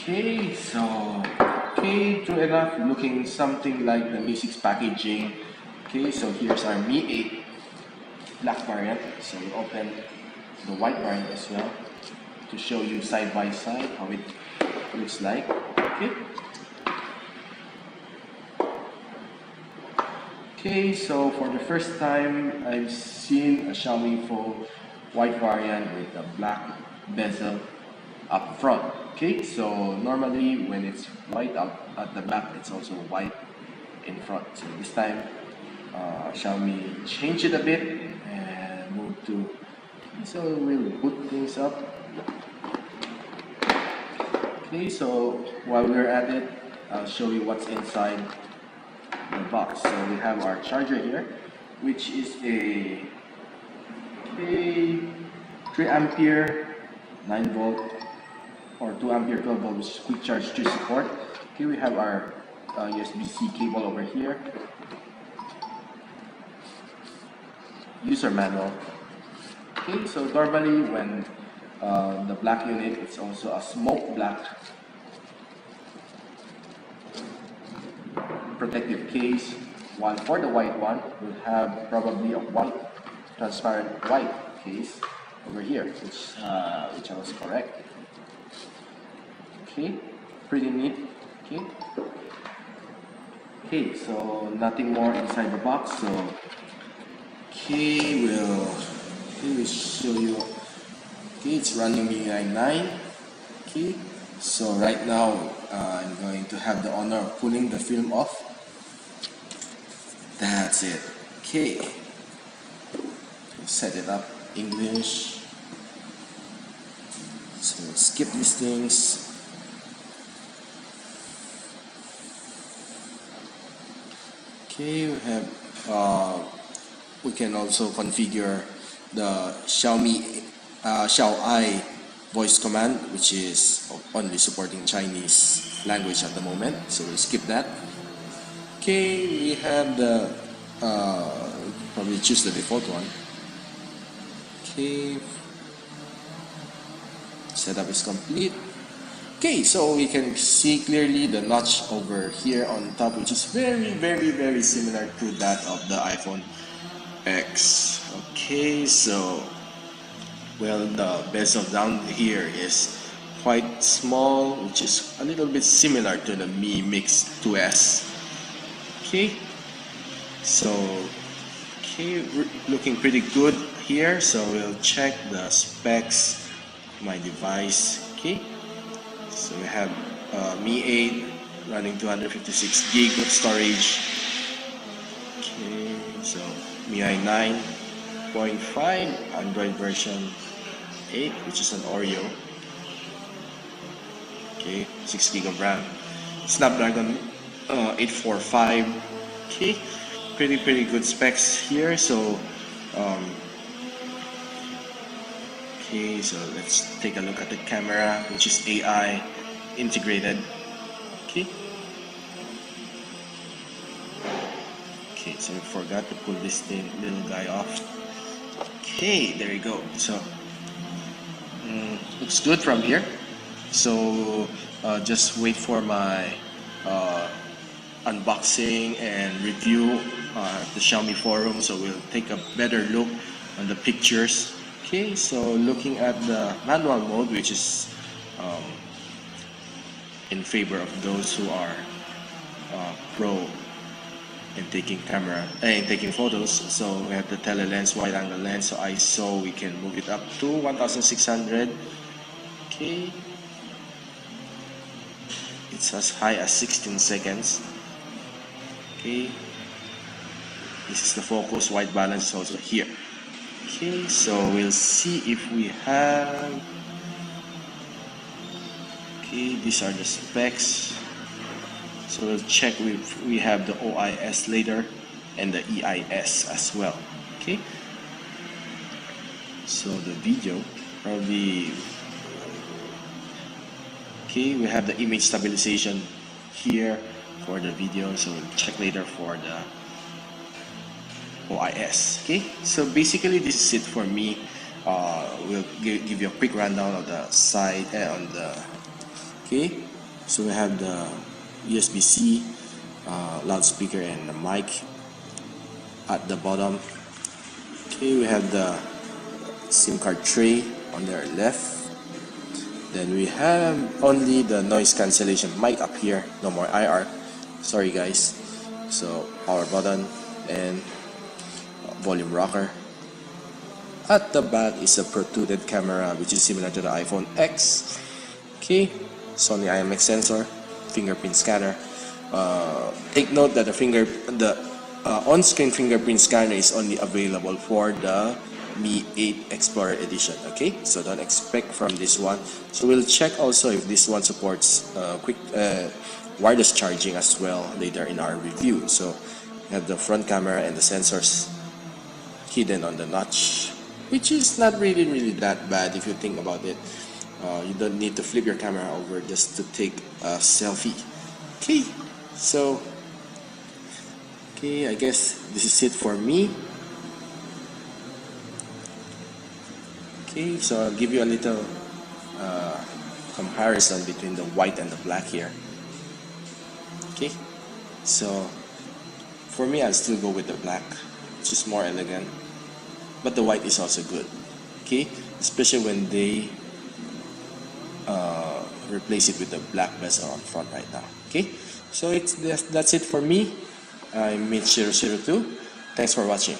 True enough, looking something like the Mi 6 packaging. So here's our Mi 8 black variant. So we open the white variant as well to show you side by side how it looks like. So for the first time, I've seen a Xiaomi phone white variant with a black bezel up front. So normally when it's white up at the back, it's also white in front. So this time, Xiaomi changed it a bit and moved to. So we'll boot things up. So while we're at it, I'll show you what's inside the box. So we have our charger here, which is a 3 ampere 9 volt or 2 ampere 12 volt, which is quick charge 3 support. We have our USB-C cable over here, user manual. So normally when the black unit, it's also a smoke black protective case, while for the white one, we'll have probably a white, transparent white case over here, which I was correct. Pretty neat. So nothing more inside the box. So we'll show you. It's running MIUI 9. So right now I'm going to have the honor of pulling the film off. That's it. Set it up English. So we'll skip these things. We have we can also configure the Xiaomi Xiaomi voice command, which is only supporting Chinese language at the moment, so we'll skip that. We have the probably choose the default one. Setup is complete. So we can see clearly the notch over here on top, which is very similar to that of the iPhone X. So well, the bezel down here is quite small, which is a little bit similar to the Mi Mix 2S. So looking pretty good here. So we'll check the specs of my device. So we have Mi 8 running 256 gig of storage. So MIUI 9.5, Android version 8, which is an Oreo. 6 gig of RAM. Snapdragon 845. Pretty good specs here. So so let's take a look at the camera, which is AI integrated. So we forgot to pull this little guy off. There you go. So looks good from here. So just wait for my unboxing and review at the Xiaomi forum. So we'll take a better look on the pictures. So looking at the manual mode, which is in favor of those who are pro in taking taking photos. So we have the tele-lens, wide-angle lens. So ISO, we can move it up to 1600. It's as high as 16 seconds. This is the focus, white balance also here. So we'll see if we have. These are the specs. So we'll check if we have the OIS later and the EIS as well. So the video probably. We have the image stabilization here for the video. So we'll check later for the OIS. So basically this is it for me. We'll give you a quick rundown of the side on the So we have the USB-C loudspeaker and the mic at the bottom. Okay, we have the SIM card tray on the left. Then we have only the noise cancellation mic up here, no more IR. Sorry guys. So power button and volume rocker. At the back is a protruded camera, which is similar to the iPhone X. Okay, Sony IMX sensor, fingerprint scanner. Take note that the on-screen fingerprint scanner is only available for the Mi 8 Explorer Edition. Okay, so don't expect from this one. So we'll check also if this one supports quick wireless charging as well later in our review. So we have the front camera and the sensors hidden on the notch, which is not really that bad if you think about it. You don't need to flip your camera over just to take a selfie. Okay, so I guess this is it for me. Okay, so I'll give you a little comparison between the white and the black here. Okay, so for me, I'll still go with the black, which is more elegant, but the white is also good. Okay, especially when they replace it with the black bezel on front right now. Okay, so that's it for me. I'm Mitch002. Thanks for watching.